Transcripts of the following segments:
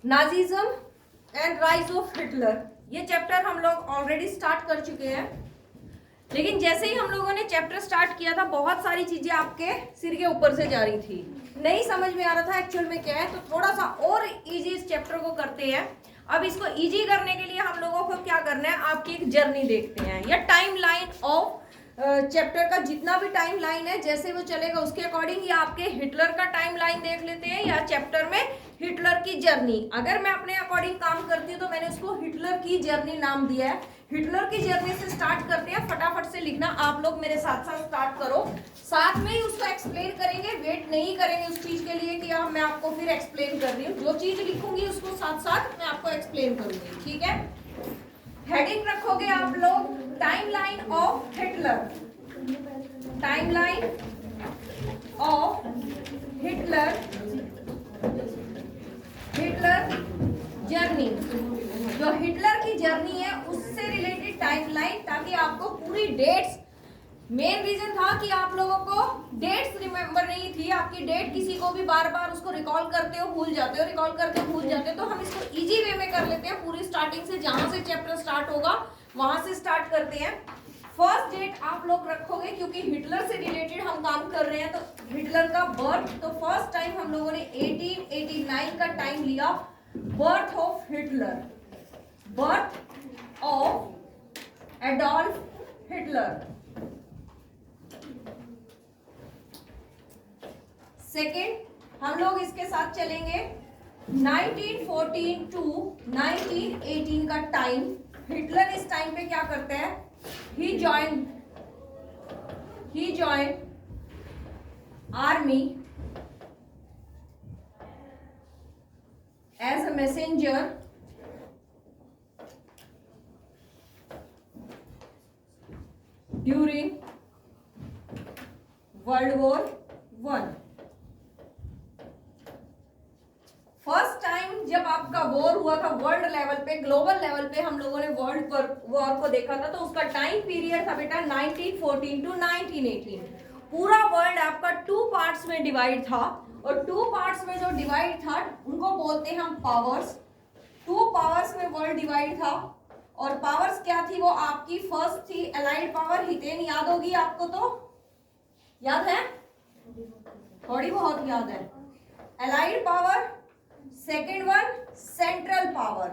Nazism and rise of Hitler. ये chapter हम लोग ऑलरेडी स्टार्ट कर चुके हैं, लेकिन जैसे ही हम लोगों ने चैप्टर स्टार्ट किया था बहुत सारी चीजें आपके सिर के ऊपर से जा रही थी, नहीं समझ में आ रहा था एक्चुअल में क्या है। तो थोड़ा सा और इजी इस चैप्टर को करते हैं। अब इसको इजी करने के लिए हम लोगों को क्या करना है, आपकी एक जर्नी देखते हैं या टाइम लाइन ऑफ चैप्टर का जितना भी टाइम लाइन है जैसे वो चलेगा उसके अकॉर्डिंग, या आपके हिटलर का टाइम लाइन देख लेते हैं या चैप्टर में हिटलर की जर्नी। अगर मैं अपने अकॉर्डिंग काम करती हूँ तो मैंने उसको हिटलर की जर्नी नाम दिया है। हिटलर की जर्नी से स्टार्ट करते हैं, फटाफट से लिखना आप लोग मेरे साथ साथ स्टार्ट करो, साथ में ही उसको एक्सप्लेन करेंगे, वेट नहीं करेंगे उस चीज के लिए कि मैं आपको फिर एक्सप्लेन कर रही हूँ। जो चीज लिखूंगी उसको साथ साथ मैं आपको एक्सप्लेन करूंगी, ठीक है। हेडिंग रखोगे आप लोग timeline of Hitler, timeline of Hitler, Hitler journey. जो हिटलर की जर्नी है उससे रिलेटेड टाइमलाइन, ताकि आपको पूरी डेट्स, मेन रीजन था कि आप लोगों को डेट्स रिमेंबर नहीं थी, आपकी डेट किसी को भी बार बार उसको रिकॉल करते हो भूल जाते हो, रिकॉल करते हो भूल जाते हो। तो हम इसको इजी वे में कर लेते हैं, पूरी स्टार्टिंग से जहां से चैप्टर स्टार्ट होगा वहां से स्टार्ट करते हैं। फर्स्ट डेट आप लोग रखोगे क्योंकि हिटलर से रिलेटेड हम काम कर रहे हैं, तो हिटलर का बर्थ, तो फर्स्ट टाइम हम लोगों ने 1889 का टाइम लिया, birth of Hitler, birth of Adolf Hitler. Second हम लोग इसके साथ चलेंगे 1914 टू 1918 का टाइम। हिटलर इस टाइम पे क्या करते हैं, he join army as a messenger during world war one. First time जब आपका वॉर हुआ था वर्ल्ड लेवल पे, ग्लोबल लेवल पे हम लोगों ने वर्ल्ड वॉर को देखा था, तो उसका टाइम पीरियड था बेटा 1914 टू 1918। पूरा वर्ल्ड आपका टू पार्ट्स में डिवाइड था, और टू पार्ट्स में जो डिवाइड था उनको बोलते हैं हम पावर्स। टू पावर्स में वर्ल्ड डिवाइड था, और पावर्स क्या थी वो आपकी, फर्स्ट थी अलाइड पावर, हितेन याद होगी आपको, तो याद है, थोड़ी बहुत याद है, allied power. Second one central power,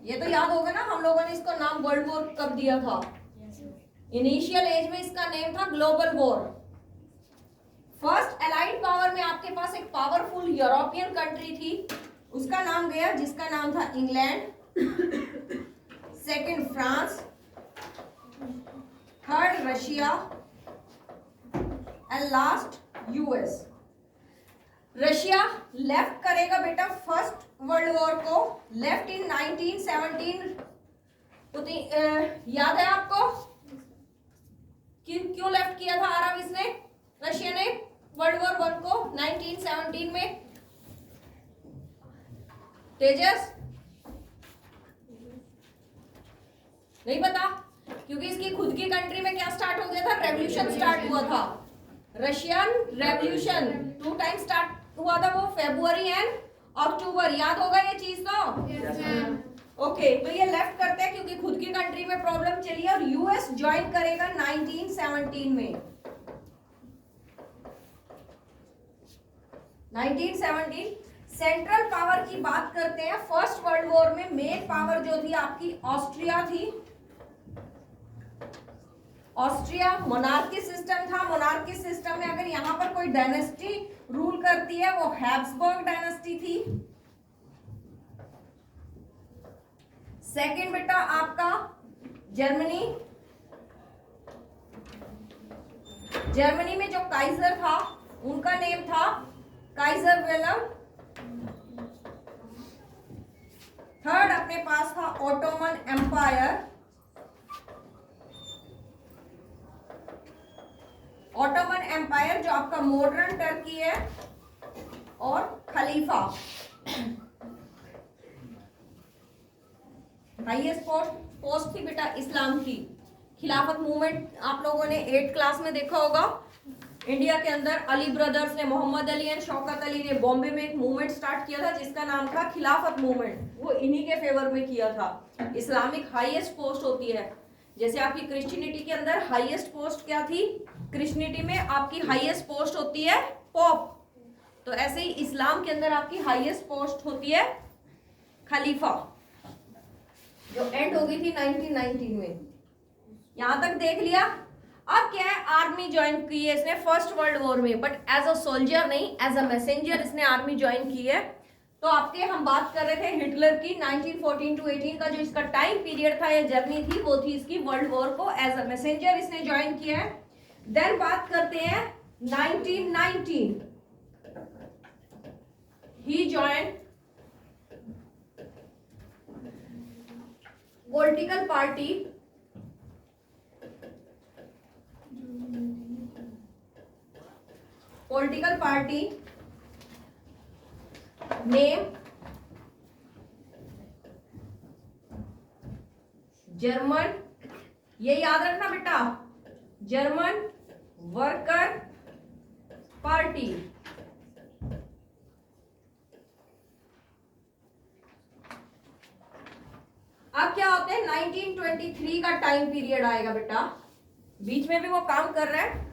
ये तो याद होगा ना, हम लोगों ने इसको नाम वर्ल्ड वॉर कब दिया था, इनिशियल एज में इसका नेम था global war. First allied power में आपके पास एक पावरफुल यूरोपियन कंट्री थी, उसका नाम गया, जिसका नाम था England. Second France, third Russia and last US. Russia left करेगा बेटा फर्स्ट वर्ल्ड वॉर को, लेफ्ट इन 1917। याद है आपको क्यों लेफ्ट किया था आरव इसने, रशिया ने वर्ल्ड वॉर वन को 1917 में? तेजस नहीं पता, क्योंकि इसकी खुद की कंट्री में क्या स्टार्ट हो गया था, रेवोल्यूशन स्टार्ट हुआ था, Russian revolution. Two time start हुआ था वो, फेब्रुवरी एंड अक्टूबर, याद होगा ये चीज तो। ओके, तो ये लेफ्ट करते हैं क्योंकि खुद की कंट्री में प्रॉब्लम चली है, और यूएस ज्वाइन करेगा 1917 में। 1917 सेंट्रल पावर की बात करते हैं। फर्स्ट वर्ल्ड वॉर में मेन पावर जो थी आपकी ऑस्ट्रिया थी, ऑस्ट्रिया मोनार्की सिस्टम था। मोनार्की सिस्टम में अगर यहाँ पर कोई डायनेस्टी रूल करती है वो हैब्सबर्ग डायनेस्टी थी। सेकेंड बेटा आपका जर्मनी, जर्मनी में जो काइजर था उनका नेम था काइजर विलेम। थर्ड अपने पास था ऑटोमन एम्पायर, ऑटोमन एम्पायर जो आपका मॉडर्न टर्की है, और खलीफा, हाईएस्ट पोस्ट थी बेटा इस्लाम की। खिलाफत मूवमेंट आप लोगों ने 8th क्लास में देखा होगा, इंडिया के अंदर अली ब्रदर्स ने, मोहम्मद अली एंड शौकत अली ने बॉम्बे में एक मूवमेंट स्टार्ट किया था जिसका नाम था खिलाफत मूवमेंट। वो इन्हीं के फेवर में किया था। इस्लामिक हाईएस्ट पोस्ट होती है, जैसे आपकी क्रिश्चियनिटी के अंदर हाईएस्ट पोस्ट क्या थी, क्रिश्चियनिटी में आपकी हाईएस्ट पोस्ट होती है पोप, तो ऐसे ही इस्लाम के अंदर आपकी हाईएस्ट पोस्ट होती है खलीफा, जो एंड हो गई थी 1919 में। यहां तक देख लिया। अब क्या है, आर्मी ज्वाइन की है इसने फर्स्ट वर्ल्ड वॉर में, बट एज अ सोल्जर नहीं, एज अ मैसेंजर इसने आर्मी ज्वाइन की है। तो आपके हम बात कर रहे थे हिटलर की 1914 टू 18 का जो इसका टाइम पीरियड था या जर्नी थी, वो थी इसकी वर्ल्ड वॉर को एज अ मैसेंजर इसने ज्वाइन किया है। देन बात करते हैं 1919, he join political party name German, ये याद रखना बेटा, जर्मन वर्कर पार्टी। अब क्या होते हैं, 1923 का टाइम पीरियड आएगा बेटा, बीच में भी वो काम कर रहा है।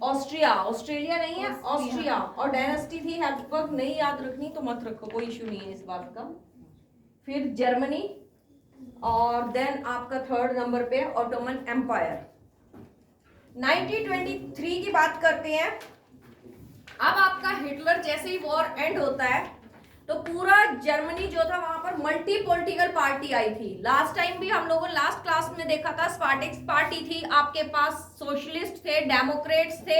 ऑस्ट्रिया, ऑस्ट्रेलिया नहीं है, ऑस्ट्रिया, और डायनेस्टी थी हैब्सबर्ग, नहीं याद रखनी तो मत रखो, कोई इश्यू नहीं है इस बात का। फिर जर्मनी, और देन आपका थर्ड नंबर पे ऑटोमन एम्पायर। 1923 की बात करते हैं। अब आपका हिटलर जैसे ही वॉर एंड होता है तो पूरा जर्मनी जो था वहां पर मल्टी पॉलिटिकल पार्टी आई थी। लास्ट टाइम भी हम लोगों लास्ट क्लास में देखा था, स्पार्टिक्स पार्टी थी, आपके पास सोशलिस्ट थे, डेमोक्रेट्स थे।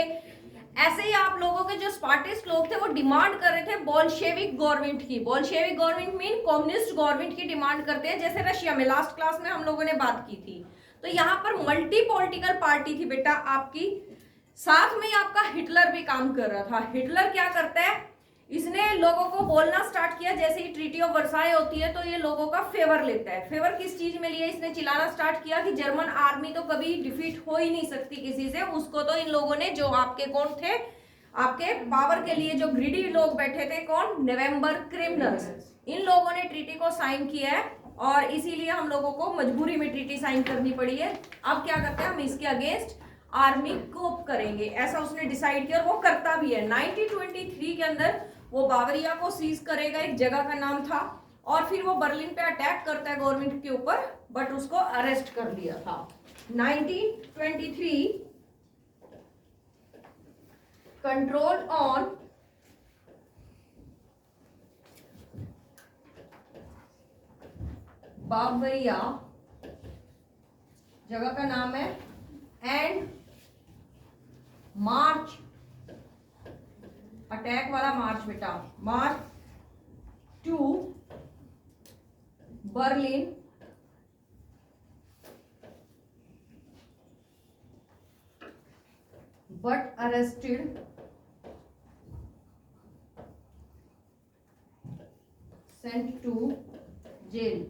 ऐसे ही आप लोगों के जो स्पार्टिस्ट लोग थे वो डिमांड कर रहे थे बोल्शेविक गवर्नमेंट की। Bolshevik government mean communist government की डिमांड करते हैं, जैसे रशिया में लास्ट क्लास में हम लोगों ने बात की थी। तो यहाँ पर मल्टी पॉलिटिकल पार्टी थी बेटा आपकी, साथ में आपका हिटलर भी काम कर रहा था। हिटलर क्या करता है, इसने लोगों को बोलना स्टार्ट किया, जैसे ही ट्रीटी ऑफ वर्साई होती है तो ये लोगों का फेवर लेता है। फेवर किस चीज में लिया, इसने चिल्लाना स्टार्ट किया कि जर्मन आर्मी तो कभी डिफीट हो ही नहीं सकती किसी से। उसको तो इन लोगों ने, जो आपके कौन थे, आपके पावर के लिए जो ग्रीडी लोग बैठे थे, कौन, नवंबर क्रिमिनल्स, इन लोगों ने ट्रीटी को साइन किया है और इसीलिए हम लोगों को मजबूरी में ट्रीटी साइन करनी पड़ी है। अब क्या करते हैं, हम इसके अगेंस्ट आर्मी कोप करेंगे, ऐसा उसने डिसाइड किया और वो करता भी है। 1923 के अंदर वो बावरिया को सीज करेगा, एक जगह का नाम था, और फिर वो बर्लिन पे अटैक करता है गवर्नमेंट के ऊपर, बट उसको अरेस्ट कर लिया था। 1923 कंट्रोल ऑन बावरिया, जगह का नाम है, एंड मार्च, अटैक वाला मार्च बेटा, march to Berlin but arrested sent to jail.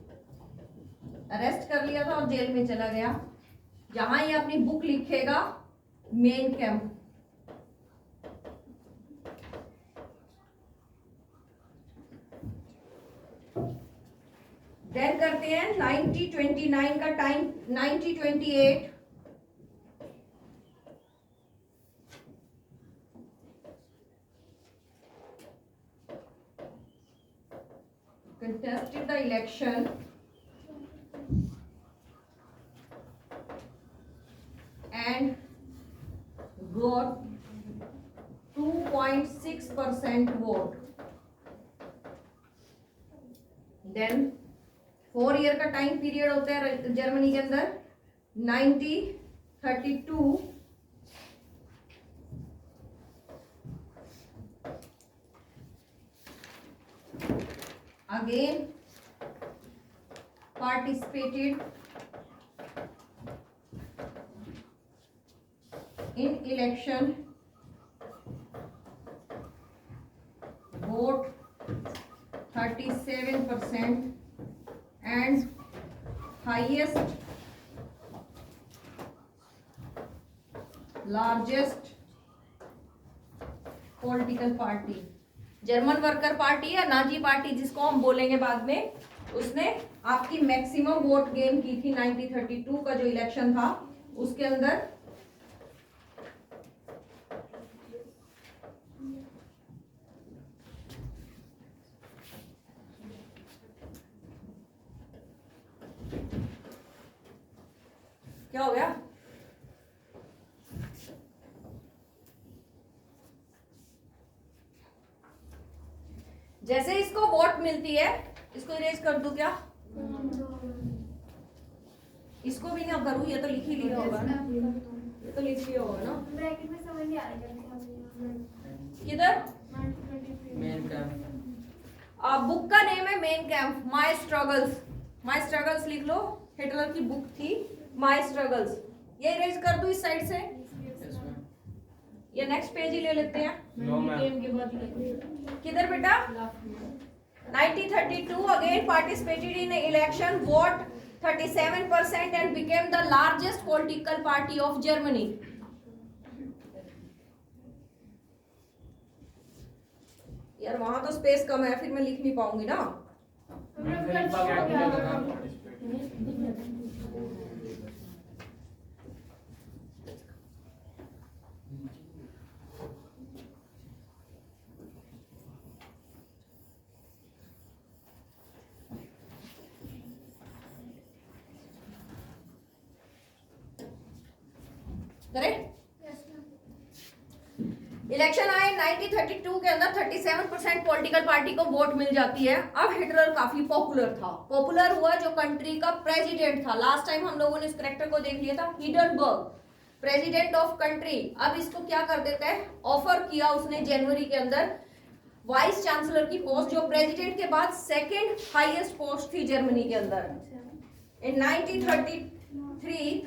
Arrest कर लिया था और जेल में चला गया, जहां ये अपनी बुक लिखेगा मेन कैंप। देन करते हैं 1929 का time, 1928 contested the election and got 2.6% vote. Then 4 year का टाइम पीरियड होता है जर्मनी के अंदर। 1932 again participated in election, vote 37% and highest largest political party, German worker party या नाजी पार्टी जिसको हम बोलेंगे बाद में, उसने आपकी मैक्सिमम वोट गेन की थी 1932 का जो इलेक्शन था उसके अंदर। क्या हो गया? जैसे इसको वोट मिलती है, इसको इरेज कर दूं क्या? इसको भी ना करूं, ये तो लिख ही लिया होगा ना, ये तो लिख लिया होगा ना। ब्रैकेट में समझ नहीं आ रहा किधर? Main camp. बुक का नेम है main camp, my struggles. My struggles लिख लो, हिटलर की बुक थी माय स्ट्रगल्स। ये इरेज कर दूं इस साइड से, ये नेक्स्ट पेज ही ले लेते हैं। किधर बेटा? 1932 again participated in election, vote 37% and became the largest political party of Germany. यार वहां तो स्पेस कम है, फिर मैं लिख नहीं पाऊंगी ना। करेक्ट। इलेक्शन आए 1932 के अंदर 37% पॉलिटिकल पार्टी को वोट मिल जाती है। अब हिटलर काफी पॉपुलर था। पॉपुलर हुआ जो कंट्री का प्रेसिडेंट था, लास्ट टाइम हम लोगों ने इस करेक्टर को देख लिया था, हिंडनबर्ग, प्रेसिडेंट ऑफ कंट्री। अब इसको क्या कर देता है, ऑफर किया उसने जनवरी के अंदर वाइस चांसलर की पोस्ट, जो प्रेसिडेंट के बाद सेकेंड हाईएस्ट पोस्ट थी जर्मनी के अंदर। इन 1933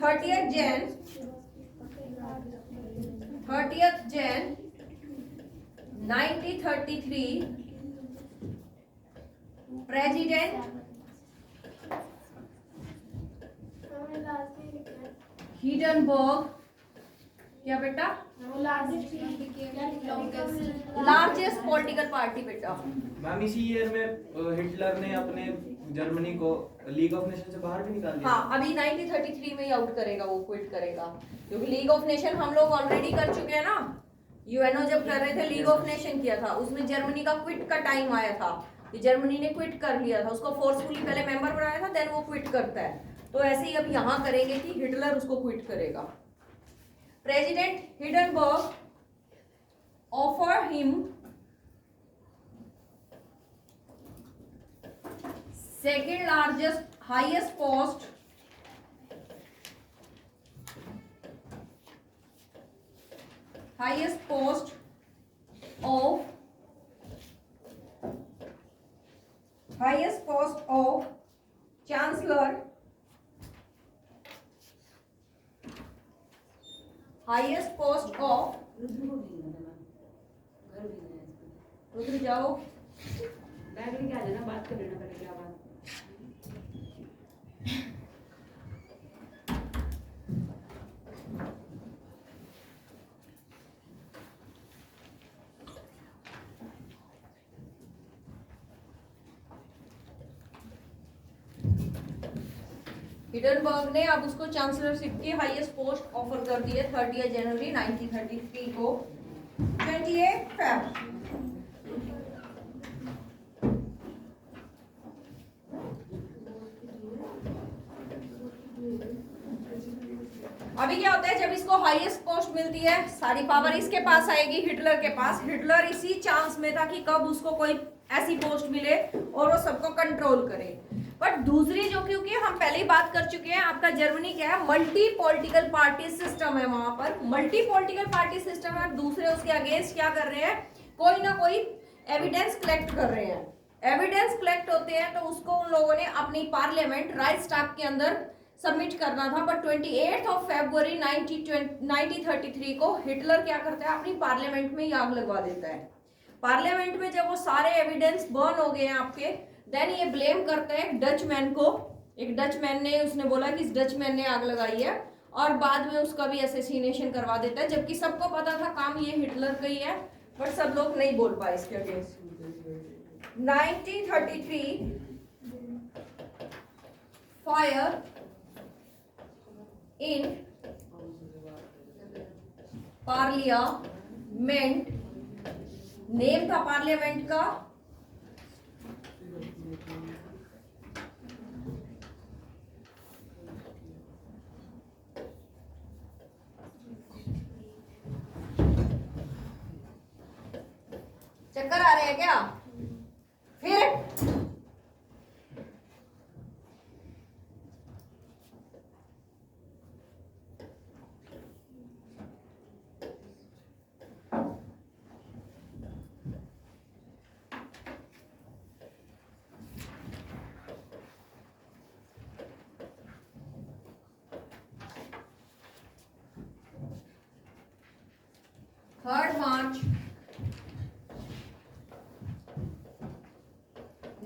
30th Jan 1933 प्रेसिडेंट हिंडनबर्ग, क्या बेटा? लार्जेस्ट पॉलिटिकल पार्टी बेटा। मैम इसी ईयर में हिटलर ने अपने जर्मनी को लीग ऑफ नेशन से बाहर भी निकाल दिया। हाँ, अभी 1933 में ही आउट करेगा, वो क्विट करेगा, क्योंकि लीग ऑफ नेशन हम लोग ऑलरेडी कर चुके हैं ना। यूएनओ जब कर रहे थे लीग ऑफ नेशन किया था, उसमें जर्मनी का क्विट का टाइम आया था कि जर्मनी ने क्विट कर लिया था, उसको फोर्सफुली पहले मेंबर बनाया था, देन वो क्विट करता है। तो ऐसे ही अब यहाँ करेंगे कि हिटलर उसको क्विट करेगा। President Hindenburg offer him second largest highest post of chancellor, highest post of Rudra जाओ, बैग लेके आ जाना, बात कर लेना पहले क्या बात। हिंडनबर्ग ने अब उसको चांसलरशिप की हाईएस्ट पोस्ट ऑफर कर दी है 30 जनवरी 1933 को। 28 फेब अभी क्या होता है, जब इसको हाईएस्ट पोस्ट मिलती है सारी पावर इसके पास आएगी, हिटलर के पास। हिटलर इसी चांस में था कि कब उसको कोई ऐसी पोस्ट मिले और वो सबको कंट्रोल करे। बट दूसरी जो, क्योंकि हम पहले ही बात कर चुके हैं, आपका जर्मनी क्या है, मल्टी पॉलिटिकल पार्टी सिस्टम है, वहां पर मल्टी पॉलिटिकल पार्टी सिस्टम है। दूसरे उसके अगेंस्ट क्या कर रहे हैं, कोई ना कोई एविडेंस कलेक्ट कर रहे हैं। एविडेंस कलेक्ट होते हैं तो उसको उन लोगों ने अपनी पार्लियामेंट राइक्सटैग के अंदर सबमिट करना था। बट 28 फरवरी 1933 को हिटलर क्या करता है, अपनी पार्लियामेंट में ही आग लगवा देता है। पार्लियामेंट में जब वो सारे एविडेंस बर्न हो गए हैं आपके, देन ये ब्लेम करता है एक डचमैन को। एक डचमैन ने, उसने बोला कि इस डचमैन ने आग लगाई है, और बाद में उसका भी असैसिनेशन करवा देता है, जबकि सबको पता था काम ये हिटलर का ही है, बट सब लोग नहीं बोल पाए इसके against. 1933 fire in parliament, name था पार्लियामेंट का चक्कर आ रहे हैं क्या? फिर March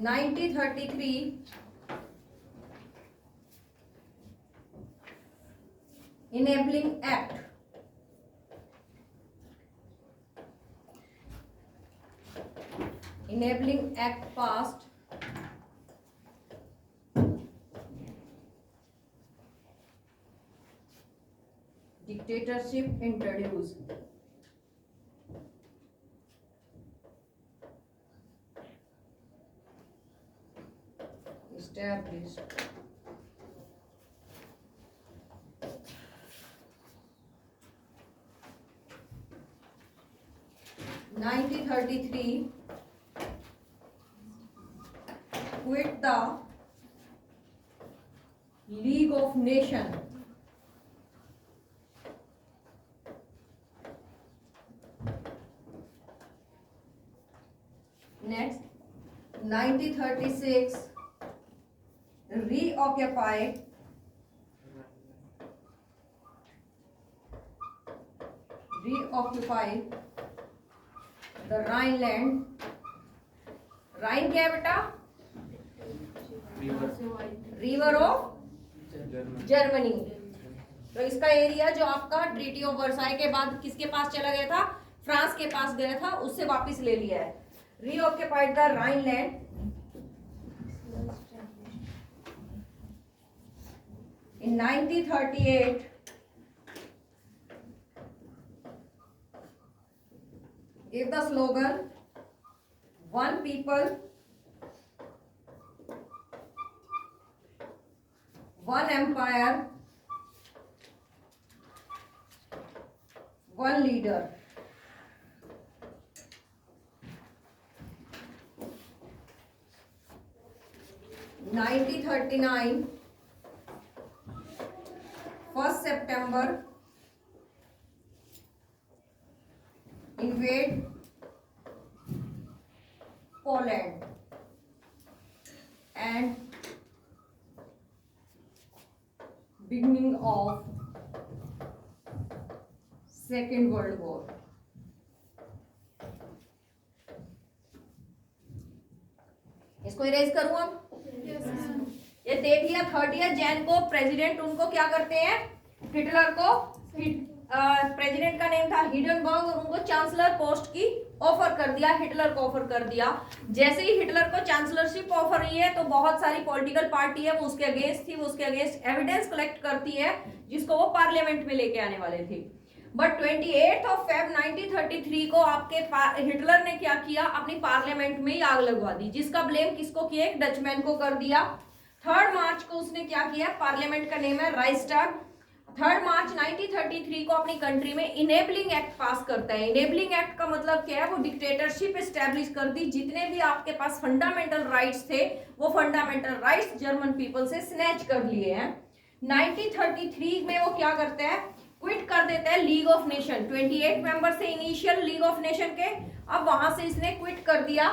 1933 Enabling Act. Enabling Act passed. Dictatorship introduced. Established. (1933) quit the League of Nations. Next, 1936 reoccupied the Rhineland. Rhine क्या है बेटा? River of Germany. तो इसका एरिया जो आपका ट्रीटी ऑफ वर्साई के बाद किसके पास चला गया था? फ्रांस के पास गया था, उससे वापस ले लिया है। reoccupied the Rhineland in 1938. Gave the slogan "One people, one empire, one leader." (1939) 1st September invade Poland and beginning of Second World War. इसको इरेज करूं अब? ये देख लिया 30 जैन को प्रेसिडेंट उनको क्या करते हैं? हिटलर को प्रेसिडेंट का नेम था हिडनबर्ग और उनको चांसलर पोस्ट की ऑफर कर दिया, हिटलर को ऑफर कर दिया। जैसे ही हिटलर को चांसलरशिप ऑफर हुई है तो बहुत सारी पॉलिटिकल पार्टी है वो उसके अगेंस्ट थी, वो उसके अगेंस्ट एविडेंस कलेक्ट करती है जिसको वो पार्लियामेंट में लेके आने वाले थे। बट 28 Feb 1933 को आपके हिटलर ने क्या किया? अपनी पार्लियामेंट में ही आग लगवा दी, जिसका ब्लेम किसको किया? एक डचमैन को कर दिया। 3 मार्च को उसने क्या किया? पार्लियामेंट का नेम है राइक्सटाग। 3 मार्च 1933 को अपनी कंट्री में इनेबलिंग एक्ट पास करता है। इनेबलिंग एक्ट का मतलब क्या है? वो डिक्टेटरशिप एस्टेब्लिश कर दी। जितने भी आपके पास फंडामेंटल राइट्स थे वो फंडामेंटल राइट्स जर्मन पीपल से स्नैच कर लिए हैं। 1933 में वो क्या करते हैं? क्विट कर देते हैं लीग ऑफ नेशन। 28 मेंबर से इनिशियल लीग ऑफ नेशन के, अब वहां से इसने क्विट कर दिया।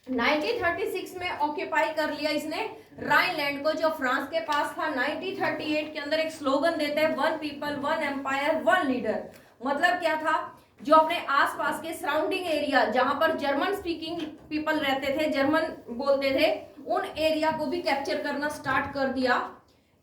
1936 में ऑक्यूपाई कर लिया इसने राइनलैंड को जो फ्रांस के पास था। 1938 के अंदर एक स्लोगन देते हैं one people one empire one leader. मतलब क्या था? जो अपने आसपास के सराउंडिंग एरिया जहां पर जर्मन स्पीकिंग पीपल रहते थे, जर्मन बोलते थे, उन एरिया को भी कैप्चर करना स्टार्ट कर दिया।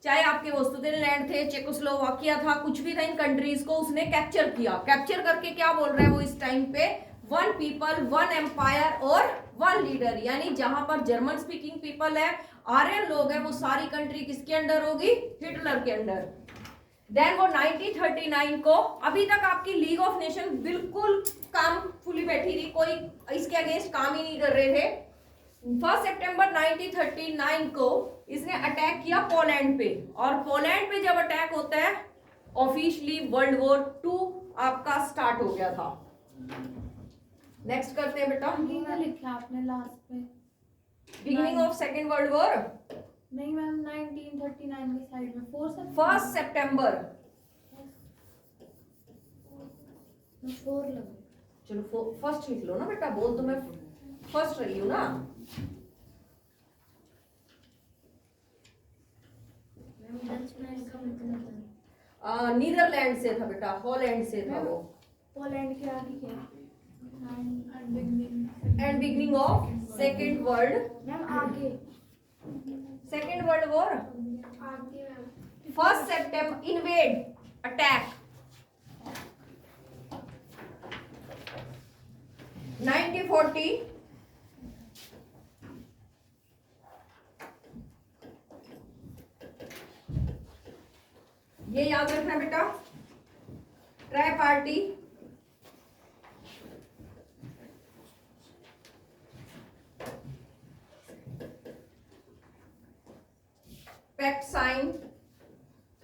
चाहे आपके वस्तुतलैंड थे, चेकोस्लोवाकिया था, कुछ भी था, इन कंट्रीज को उसने कैप्चर किया। कैप्चर करके क्या बोल रहा है वो इस टाइम पे, वन पीपल वन एम्पायर और वन लीडर, यानी जहां पर जर्मन स्पीकिंग पीपल है, आर्यन लोग हैं, वो सारी कंट्री किसके अंडर होगी, हिटलर के अंडर। देन वो 1939 को, अभी तक आपकी लीग ऑफ नेशन बिल्कुल काम फुली बैठी रही, कोई इसके अगेंस्ट काम ही नहीं कर रहे थे। 1 सितंबर 1939 को इसने अटैक किया पोलैंड पे, और पोलैंड पे जब अटैक होता है ऑफिशियली वर्ल्ड वॉर 2 आपका स्टार्ट हो गया था। नेक्स्ट करते हैं बेटा, क्या लिखा आपने लास्ट पे? Beginning of second world war. नहीं मैम, 1939 के साइड में 1 सितंबर, 4 लगे। चलो फर्स्ट लिख लो ना बेटा, बोल तो मैं फर्स्ट रही हूँ ना। नीदरलैंड से था बेटा, हॉलैंड से था वो। पोलैंड के आगे क्या? And beginning of second world, ma'am आगे सेकेंड वर्ल्ड वॉर। आगे मैम 1 सितंबर इन्वेड, अटैक 1940, ये याद रखना बेटा, ट्राई पार्टी पैक्ट साइन।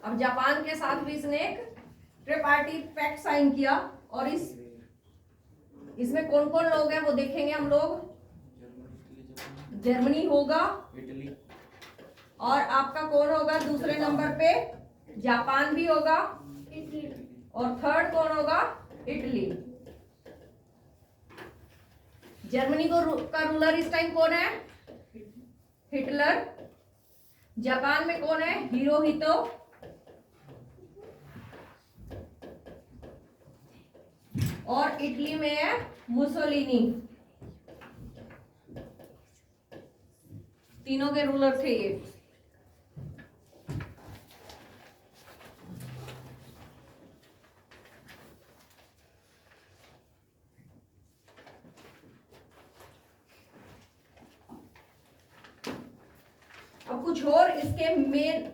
अब जापान के साथ भी इसने एक ट्रिपार्टी पैक्ट साइन किया, और इसमें कौन कौन लोग हैं वो देखेंगे हम लोग। जर्मनी होगा, इटली, और आपका कौन होगा दूसरे नंबर पे, जापान भी होगा, इटली। और थर्ड कौन होगा, इटली। जर्मनी का रूलर इस टाइम कौन है, हिटलर। जापान में कौन है, हिरोहितो। और इटली में है मुसोलिनी। तीनों के रूलर थे ये। अब कुछ और इसके मेन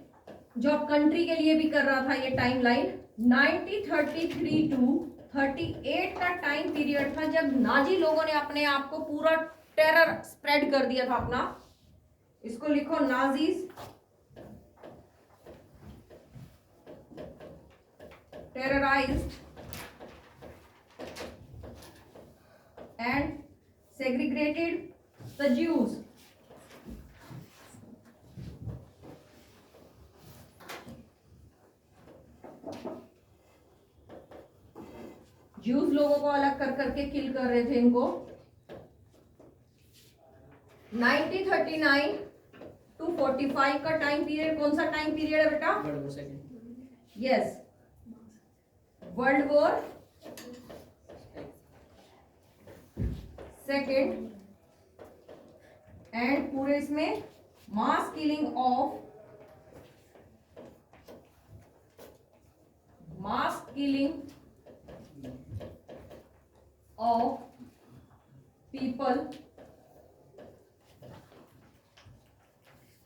जो कंट्री के लिए भी कर रहा था ये टाइमलाइन, 1933 टू 38 का टाइम पीरियड था जब नाजी लोगों ने अपने आप को पूरा टेरर स्प्रेड कर दिया था अपना। इसको लिखो Nazis, terrorised and segregated the Jews. Jews लोगों को अलग कर करके किल कर रहे थे इनको। 1939 टू 45 का टाइम पीरियड कौन सा टाइम पीरियड है बेटा? World war second, yes, world war second. And पूरे इसमें mass killing of people.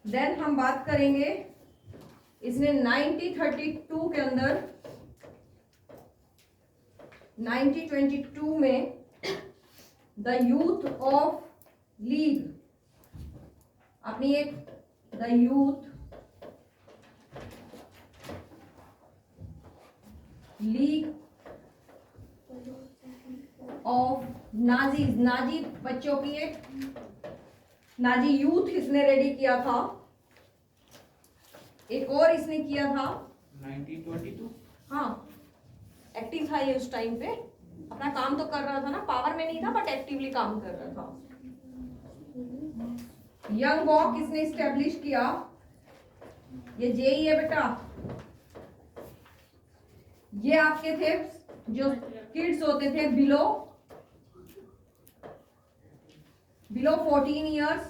Then हम बात करेंगे इसने 1932 के अंदर 1922 में द यूथ ऑफ लीग, अपनी एक the youth league of Nazis, Nazi बच्चों की एक नाजी यूथ इसने रेडी किया था। एक और इसने किया था 1922, हाँ, एक्टिव था ये उस टाइम पे, अपना काम तो कर रहा था ना, पावर में नहीं था बट एक्टिवली काम कर रहा था। यंग वॉक इसने स्टेब्लिश किया, ये जेई है बेटा। ये आपके थे जो किड्स होते थे बिलो 14 इयर्स।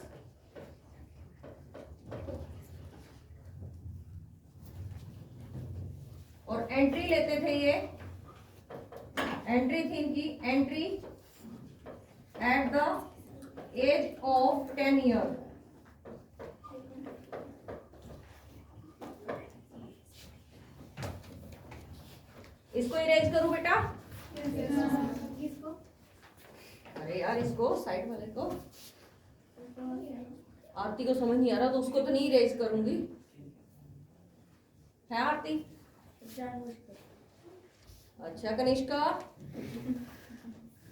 और एंट्री लेते थे ये, एंट्री थी इनकी, entry at the age of 10 year. इसको इरेज करूं बेटा? किसको? अरे यार इसको साइड वाले को, आरती को समझ नहीं आ रहा तो उसको तो नहीं इरेज करूंगी, है आरती? अच्छा कनिष्का,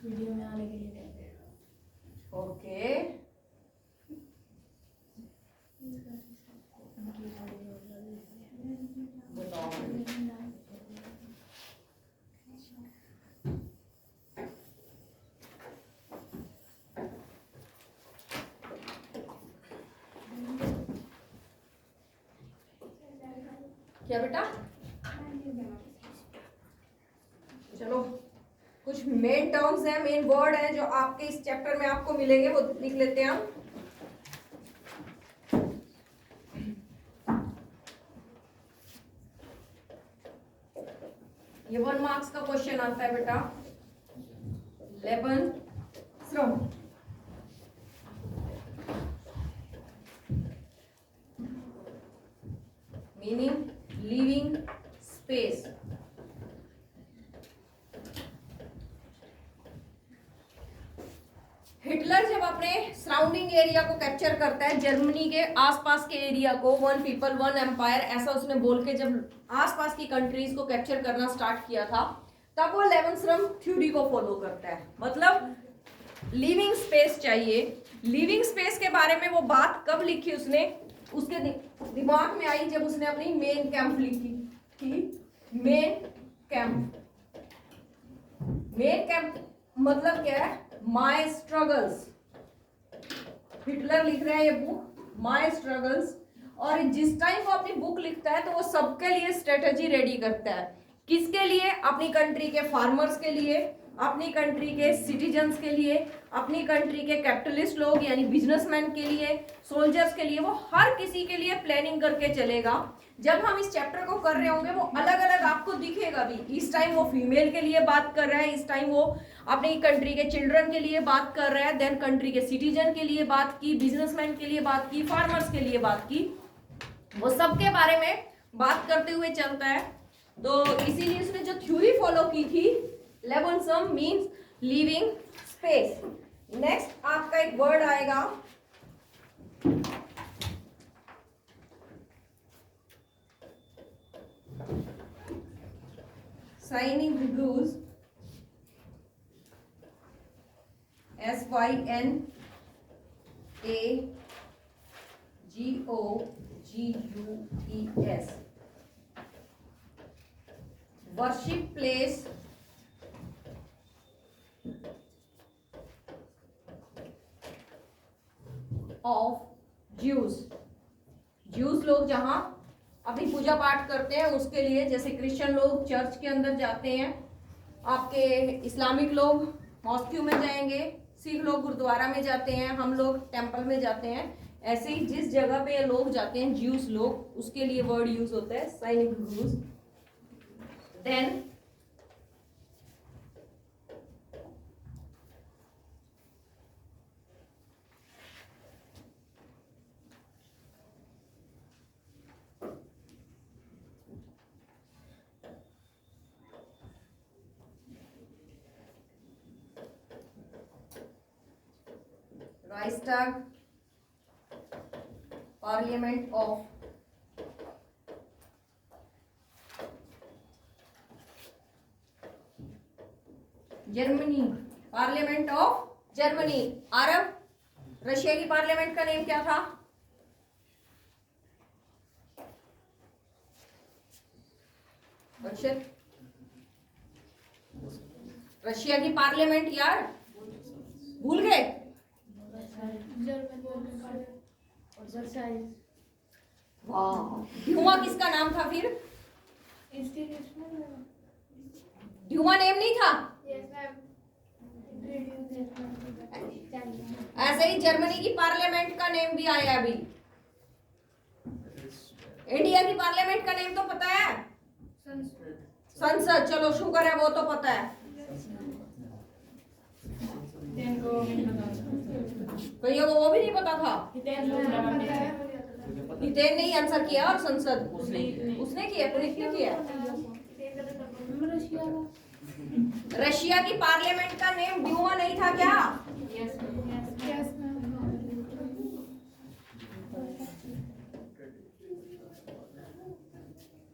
वीडियो में आने के लिए ओके। बताओ क्या बेटा? चलो कुछ मेन टर्म्स हैं, मेन वर्ड हैं जो आपके इस चैप्टर में आपको मिलेंगे, वो लिख लेते हैं हम। ये 1 मार्क्स का क्वेश्चन आता है बेटा, लेबन श्रम। Meaning living space. हिटलर जब अपने सराउंडिंग एरिया को कैप्चर करता है, जर्मनी के आसपास के एरिया को, 1 पीपल 1 एम्पायर ऐसा उसने बोल के जब आसपास की कंट्रीज को कैप्चर करना स्टार्ट किया था, तब वो लेवेनश्रम थ्योरी को फॉलो करता है। मतलब लिविंग स्पेस चाहिए। लिविंग स्पेस के बारे में वो बात कब लिखी उसने? उसके दिमाग में आई जब उसने अपनी मेन कैंप लिखी थी। मेन कैंप, मेन कैंप मतलब क्या है? My struggles. हिटलर लिख रहा है ये बुक माय स्ट्रगल्स, और जिस टाइम वो अपनी बुक लिखता है तो वो सबके लिए स्ट्रेटजी रेडी करता है। किसके लिए? अपनी कंट्री के फार्मर्स के लिए, अपनी कंट्री के सिटीजन्स के लिए, अपनी कंट्री के कैपिटलिस्ट लोग यानी बिजनेसमैन के लिए, सोल्जर्स के लिए, वो हर किसी के लिए प्लानिंग करके चलेगा। जब हम इस चैप्टर को कर रहे होंगे वो अलग अलग आपको दिखेगा भी। इस टाइम वो फीमेल के लिए बात कर रहा है, इस टाइम वो अपनी कंट्री के चिल्ड्रन के लिए बात कर रहा है, देन कंट्री के सिटीजन के लिए बात की, बिजनेसमैन के लिए बात की, फार्मर्स के लिए बात की, वो सबके बारे में बात करते हुए चलता है। तो इसीलिए उसने जो थ्योरी फॉलो की थी, लेवेनश्रम मीन्स लिविंग स्पेस। नेक्स्ट आपका एक वर्ड आएगा signing reviews, SYNAGOUES, worship place of Jews. Jews लोग जहां अपनी पूजा पाठ करते हैं उसके लिए, जैसे क्रिश्चियन लोग चर्च के अंदर जाते हैं, आपके इस्लामिक लोग मॉस्क्यू में जाएंगे, सिख लोग गुरुद्वारा में जाते हैं, हम लोग टेंपल में जाते हैं। ऐसे ही जिस जगह पे ये लोग जाते हैं ज्यूज लोग, उसके लिए वर्ड यूज होता है साइनिक। Then Reichstag, parliament of Germany, parliament of Germany. अरब, रशिया की पार्लियामेंट का नेम क्या था? अक्षर, रशिया की पार्लियामेंट यार भूल गए? वाह, ड्यूमा किसका नाम था फिर? ड्यूमा नेम नहीं था? ऐसे ही जर्मनी की पार्लियामेंट का नेम भी आया अभी। इंडिया की पार्लियामेंट का नेम तो पता है? संसद, चलो शुक्र है वो तो पता है। कईयों को वो भी नहीं पता था। हितेन ने ही आंसर किया और संसद उसने किया, पुनीत ने किया। रशिया की पार्लियामेंट का नेम ड्यूमा नहीं था क्या?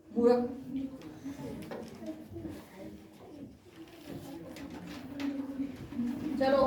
मूर्ख। चलो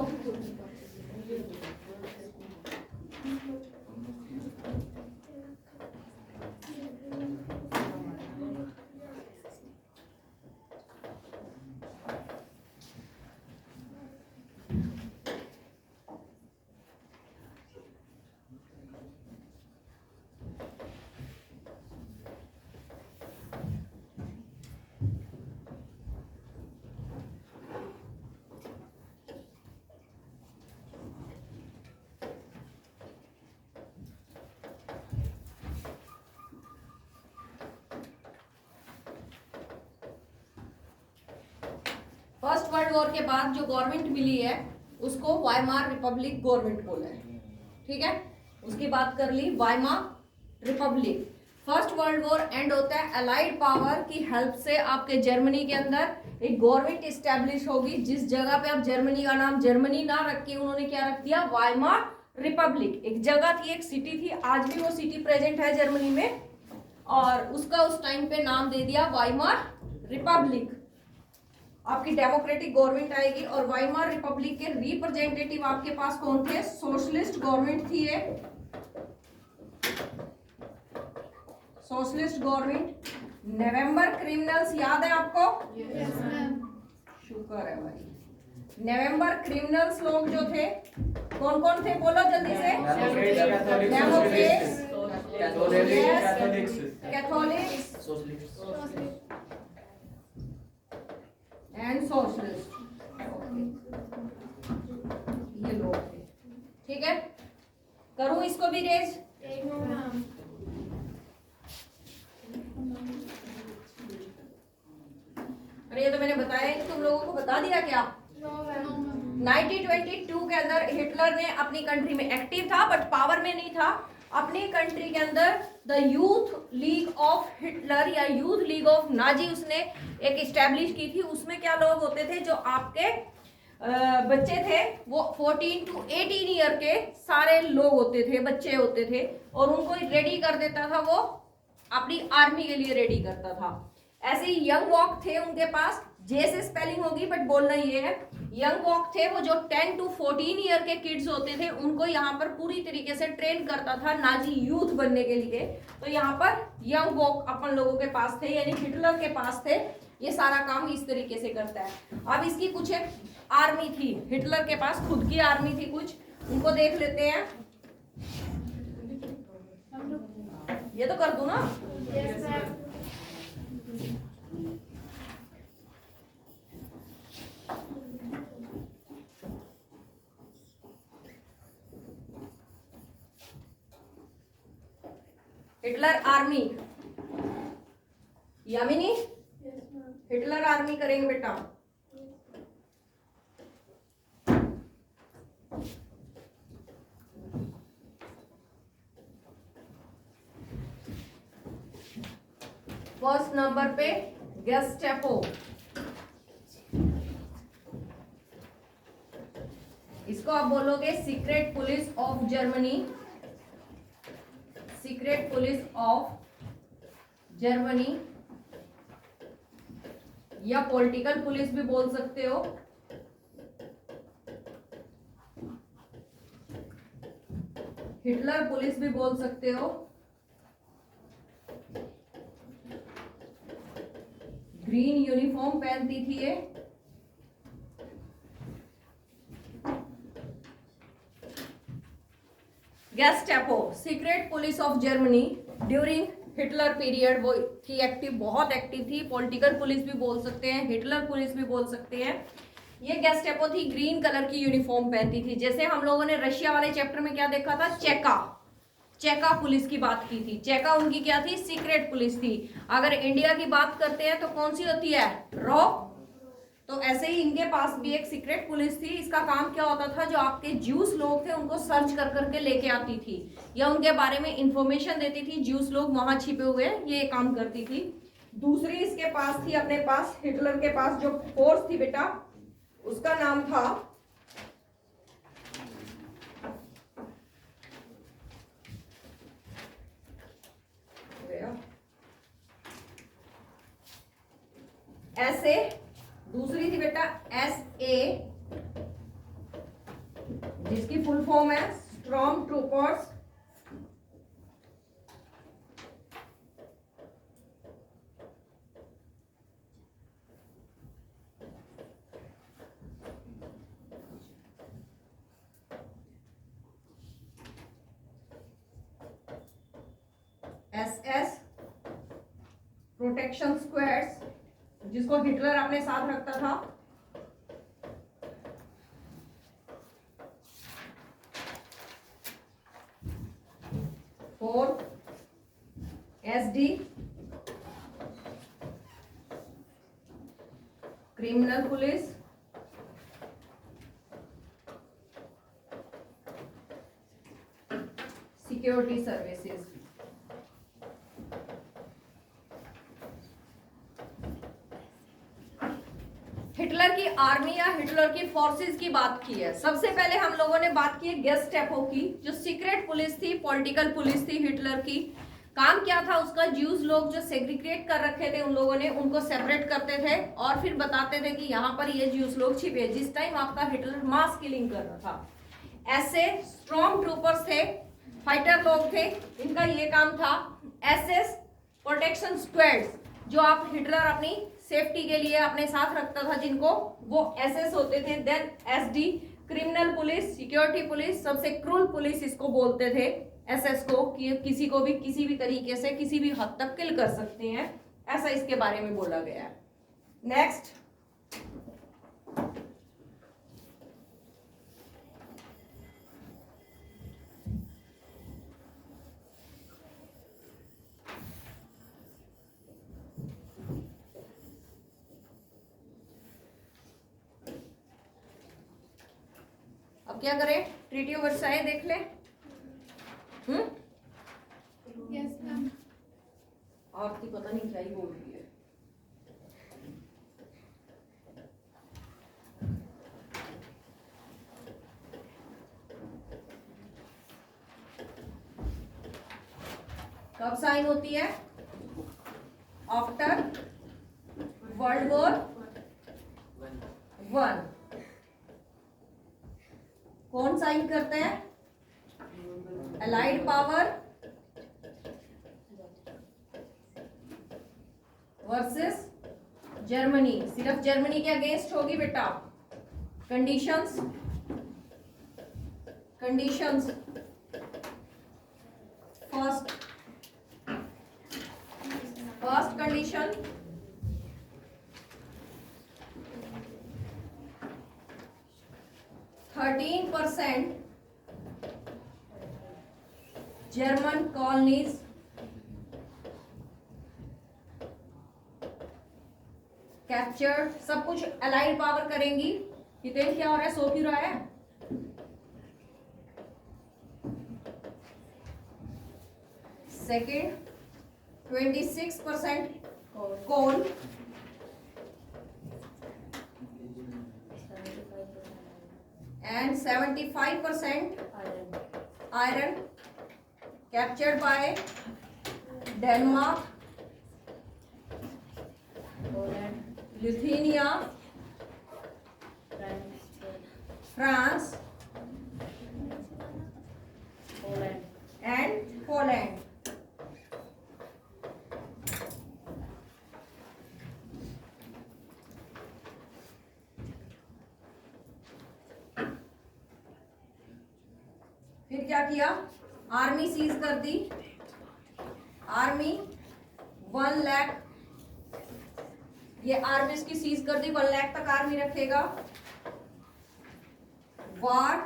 फर्स्ट वर्ल्ड वॉर के बाद जो गवर्नमेंट मिली है उसको वाइमार रिपब्लिक गवर्नमेंट बोला है, ठीक है। उसकी बात कर ली, Weimar Republic. First world war end होता है अलाइड पावर की हेल्प से आपके जर्मनी के अंदर एक गवर्नमेंट इस्टेब्लिश होगी। जिस जगह पे आप जर्मनी का नाम जर्मनी ना रख के उन्होंने क्या रख दिया, वाइमार रिपब्लिक। एक जगह थी, एक सिटी थी, आज भी वो सिटी प्रेजेंट है जर्मनी में, और उसका उस टाइम पे नाम दे दिया वाइमार रिपब्लिक। आपकी डेमोक्रेटिक गवर्नमेंट आएगी और वाइमार रिपब्लिक के रिप्रेजेंटेटिव आपके पास कौन थे? सोशलिस्ट गवर्नमेंट थी ये, सोशलिस्ट गवर्नमेंट। नवंबर क्रिमिनल्स याद है आपको? Yes ma'am. शुक्र है भाई। नवंबर क्रिमिनल्स लोग जो थे कौन कौन थे, बोलो जल्दी से। डेमोक्रेट्स, कैथोलिक्स एंड सोशलिस्ट, ये लोग थे, ठीक है। करूं इसको भी रेज? अरे ये तो मैंने बताया ही, तुम लोगों को बता दिया क्या? 1922 के अंदर हिटलर ने अपनी कंट्री में एक्टिव था बट पावर में नहीं था। अपनी कंट्री के अंदर the youth league of Hitler या यूथ लीग ऑफ नाजी उसने एक इस्टेब्लिश की थी। उसमें क्या लोग होते थे, जो आपके बच्चे थे वो 14 to 18 ईयर के सारे लोग होते थे, बच्चे होते थे, और उनको रेडी कर देता था, वो अपनी आर्मी के लिए रेडी करता था। ऐसे ही यंग वॉक थे उनके पास, जे से स्पेलिंग होगी बट बोलना ये है, यंग वॉक थे वो जो 10 to 14 ईयर के किड्स होते थे, उनको यहाँ पर पूरी तरीके से ट्रेन करता था नाजी यूथ बनने के लिए। तो यहाँ पर यंग वॉक अपन लोगों के पास थे, यानी हिटलर के पास थे। ये सारा काम इस तरीके से करता है। अब इसकी कुछ एक आर्मी थी, हिटलर के पास खुद की आर्मी थी कुछ, उनको देख लेते हैं। ये तो कर दूं ना? Yes ma'am. Hitler army, Yamini Hitler army करेंगे बेटा। फर्स्ट नंबर पे गेस्टापो, इसको आप बोलोगे secret police of Germany, secret police of Germany, या पॉलिटिकल पुलिस भी बोल सकते हो। हिटलर पुलिस भी बोल सकते हो। ग्रीन यूनिफॉर्म पहनती थी ये। Gestapo, secret police of Germany during Hitler period, वो की एक्टिव, बहुत एक्टिव थी। पॉलिटिकल पुलिस भी बोल सकते हैं, हिटलर पुलिस भी बोल सकते हैं। ये गेस्टापो थी, ग्रीन कलर की यूनिफॉर्म पहनती थी। जैसे हम लोगों ने रशिया वाले चैप्टर में क्या देखा था, चेका, चेका पुलिस की बात की थी। चेका उनकी क्या थी? सीक्रेट पुलिस थी। अगर इंडिया की बात करते हैं तो कौन सी होती है? रॉ। तो ऐसे ही इनके पास भी एक सीक्रेट पुलिस थी। इसका काम क्या होता था? जो आपके ज्यूस लोग थे उनको सर्च कर करके लेके आती थी या उनके बारे में इंफॉर्मेशन देती थी। ज्यूस लोग वहां छिपे हुए ये काम करती थी। दूसरी इसके पास थी, अपने पास हिटलर के पास जो फोर्स थी बेटा, उसका नाम था SA। दूसरी थी बेटा SA, जिसकी फुल फॉर्म है storm troopers. SS protection squads, जिसको हिटलर अपने साथ रखता था। Fourth SD criminal police. Security services. Hitler की आर्मी या हिटलर की फोर्सेस की बात की है। सबसे पहले हम लोगों ने बात की है गेस्टापो की, जो सीक्रेट पुलिस थी, पॉलिटिकल पुलिस थी हिटलर की। काम क्या था उसका? ज्यूज लोग जो सेग्रीगेट कर रखे थे उन लोगों ने, उनको सेपरेट करते थे और फिर बताते थे कि यहाँ पर ये ज्यूज लोग छिपे, जिस टाइम आपका हिटलर मास किलिंग कर रहा था। ऐसे स्ट्रॉन्ग ट्रूपर्स थे, फाइटर लोग थे, इनका ये काम था। SS प्रोटेक्शन स्क्वाड्स, जो आप हिटलर अपनी सेफ्टी के लिए अपने साथ रखता था जिनको, वो SS होते थे। Then SD criminal police, security police, सबसे क्रूल पुलिस इसको बोलते थे SS को, कि किसी को भी किसी भी तरीके से किसी भी हद तक किल कर सकते हैं, ऐसा इसके बारे में बोला गया है। नेक्स्ट अब क्या करें? ट्रीटी ऑफ वर्साई देख ले। Yes ma'am. आरती पता नहीं क्या ही बोल रही है। कब साइन होती है? After world war 1। कौन साइन करते हैं? Allied power versus Germany. सिर्फ जर्मनी के अगेंस्ट होगी बेटा। Conditions first condition, %13 German colonies captured. सब कुछ अलाइड पावर करेंगी। कितने क्या हो रहा है? 100 क्यों रहा है? Second 26% coal, and 75% iron captured by Denmark, Lithuania, France and Poland. फिर क्या किया? आर्मी सीज कर दी। आर्मी 1 लाख, ये आर्मी इसकी सीज कर दी। 1 लाख तक आर्मी रखेगा। वार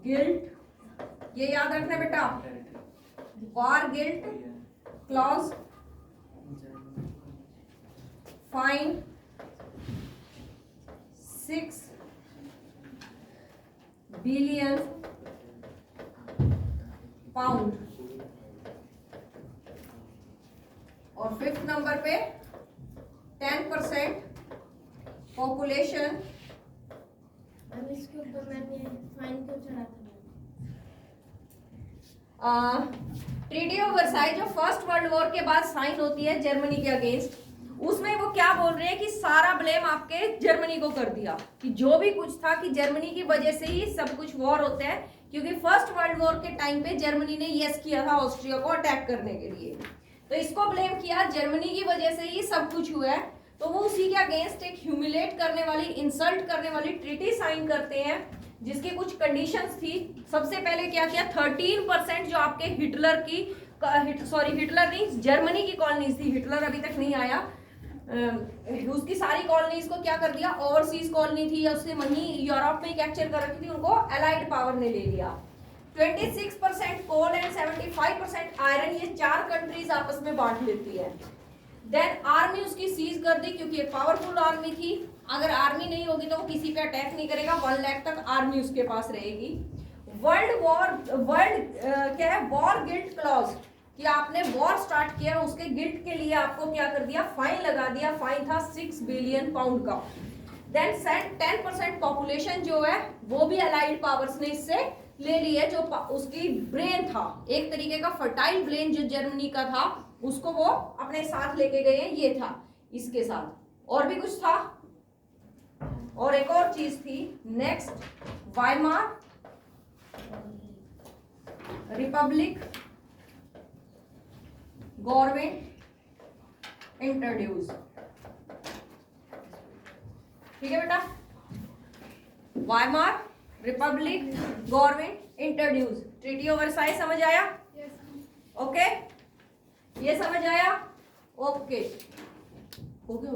गिल्ट ये याद रखना बेटा, war guilt clause, fine 6 billion pound. और 5th नंबर पे 10% पॉपुलेशन। अब इसके ऊपर मैंने फाइन क्यों चढ़ा था? ट्रीटी ऑफ वर्साइज जो फर्स्ट वर्ल्ड वॉर के बाद साइन होती है जर्मनी के अगेंस्ट, उसमें वो क्या बोल रहे हैं कि सारा ब्लेम आपके जर्मनी को कर दिया, कि जो भी कुछ था कि जर्मनी की वजह से ही सब कुछ वॉर होता है, क्योंकि फर्स्ट वर्ल्ड वॉर के टाइम पे जर्मनी ने यस किया था ऑस्ट्रिया को अटैक करने के लिए, तो इसको ब्लेम किया, जर्मनी की वजह से ही सब कुछ हुआ है। तो वो उसी के अगेंस्ट एक ह्यूमिलेट करने वाली, इंसल्ट करने वाली ट्रीटी साइन करते हैं, जिसकी कुछ कंडीशंस थी। सबसे पहले क्या किया, 13% जो आपके हिटलर की, सॉरी हिटलर नहीं, जर्मनी की कॉलोनीज थी, हिटलर अभी तक नहीं आया, उसकी सारी कॉलोनीज को क्या कर दिया, ओवरसीज कॉलोनी थी या उसने वहीं यूरोप में कैप्चर कर रखी थी, उनको अलाइड पावर ने ले लिया। 26% कोल एंड 75% आयरन, ये 4 कंट्रीज आपस में बांट लेती है। देन आर्मी उसकी सीज कर दी, क्योंकि एक पावरफुल आर्मी थी, अगर आर्मी नहीं होगी तो वो किसी पे अटैक नहीं करेगा, 1 लाख तक आर्मी उसके पास रहेगी। क्या है, वॉर गिल्ट क्लॉज, कि आपने वॉर स्टार्ट किया, उसके गिल्ट के लिए आपको क्या कर दिया, फाइन लगा दिया, फाइन था 6 बिलियन पाउंड का। देन 10% पॉपुलेशन जो है वो भी अलाइड पावर्स ने इससे ले ली है, जो उसकी ब्रेन था, एक तरीके का फर्टाइल ब्रेन जो जर्मनी का था, उसको वो अपने साथ लेके गए हैं, ये था इसके साथ। और भी कुछ था, और एक और चीज थी next, Weimar republic government introduce. ठीक है बेटा, Weimar republic government introduce, treaty of Versailles समझ आया? ओके, ये समझ आया? ओके, हो गया।